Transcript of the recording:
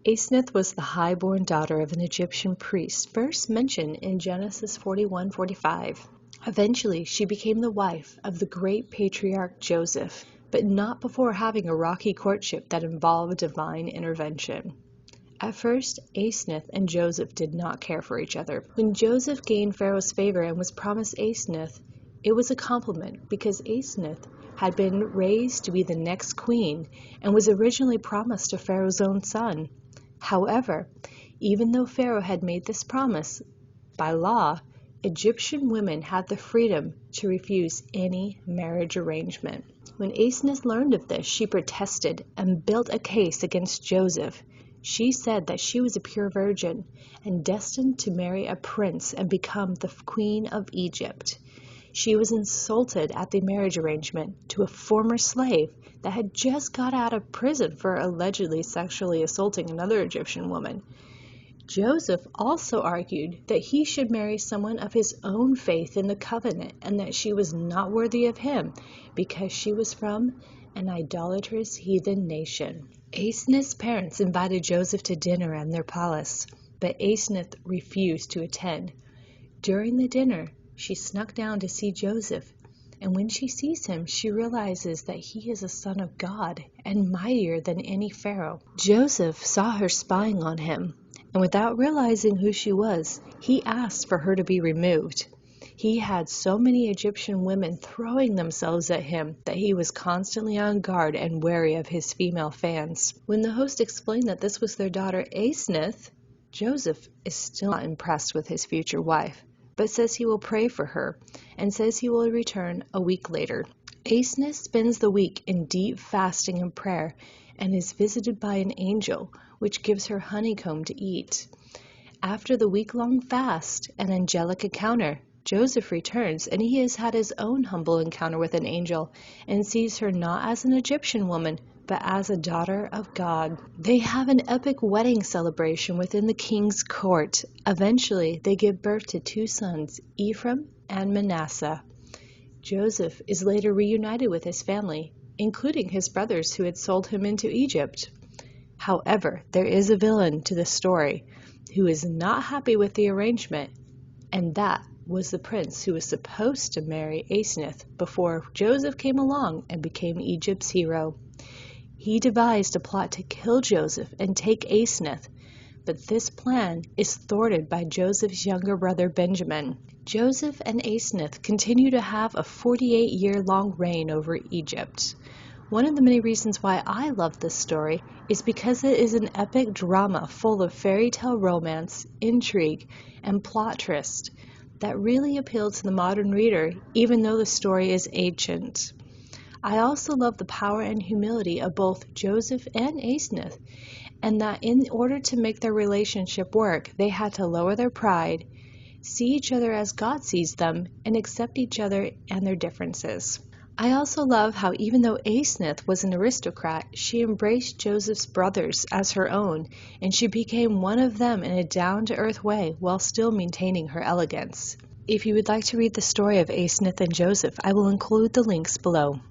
Asenath was the high-born daughter of an Egyptian priest first mentioned in Genesis 41:45. Eventually, she became the wife of the great patriarch Joseph, but not before having a rocky courtship that involved divine intervention. At first, Asenath and Joseph did not care for each other. When Joseph gained Pharaoh's favor and was promised Asenath, it was a compliment because Asenath had been raised to be the next queen and was originally promised to Pharaoh's own son. However, even though Pharaoh had made this promise, by law, Egyptian women had the freedom to refuse any marriage arrangement. When Asenath learned of this, she protested and built a case against Joseph. She said that she was a pure virgin and destined to marry a prince and become the queen of Egypt. She was insulted at the marriage arrangement to a former slave that had just got out of prison for allegedly sexually assaulting another Egyptian woman. Joseph also argued that he should marry someone of his own faith in the covenant and that she was not worthy of him because she was from an idolatrous heathen nation. Asenath's parents invited Joseph to dinner in their palace, but Asenath refused to attend. During the dinner, she snuck down to see Joseph, and when she sees him, she realizes that he is a son of God and mightier than any pharaoh. Joseph saw her spying on him, and without realizing who she was, he asked for her to be removed. He had so many Egyptian women throwing themselves at him that he was constantly on guard and wary of his female fans. When the host explained that this was their daughter Asenath, Joseph is still not impressed with his future wife, but says he will pray for her and says he will return a week later. Asenath spends the week in deep fasting and prayer and is visited by an angel, which gives her honeycomb to eat. After the week-long fast and angelic encounter, Joseph returns, and he has had his own humble encounter with an angel and sees her not as an Egyptian woman, but as a daughter of God. They have an epic wedding celebration within the king's court. Eventually, they give birth to two sons, Ephraim and Manasseh. Joseph is later reunited with his family, including his brothers who had sold him into Egypt. However, there is a villain to the story who is not happy with the arrangement, and that was the prince who was supposed to marry Asenath before Joseph came along and became Egypt's hero. He devised a plot to kill Joseph and take Asenath, but this plan is thwarted by Joseph's younger brother Benjamin. Joseph and Asenath continue to have a 48-year-long reign over Egypt. One of the many reasons why I love this story is because it is an epic drama full of fairy tale romance, intrigue, and plot twist that really appeal to the modern reader, even though the story is ancient. I also love the power and humility of both Joseph and Asenath, and that in order to make their relationship work, they had to lower their pride, see each other as God sees them, and accept each other and their differences. I also love how even though Asenath was an aristocrat, she embraced Joseph's brothers as her own, and she became one of them in a down-to-earth way while still maintaining her elegance. If you would like to read the story of Asenath and Joseph, I will include the links below.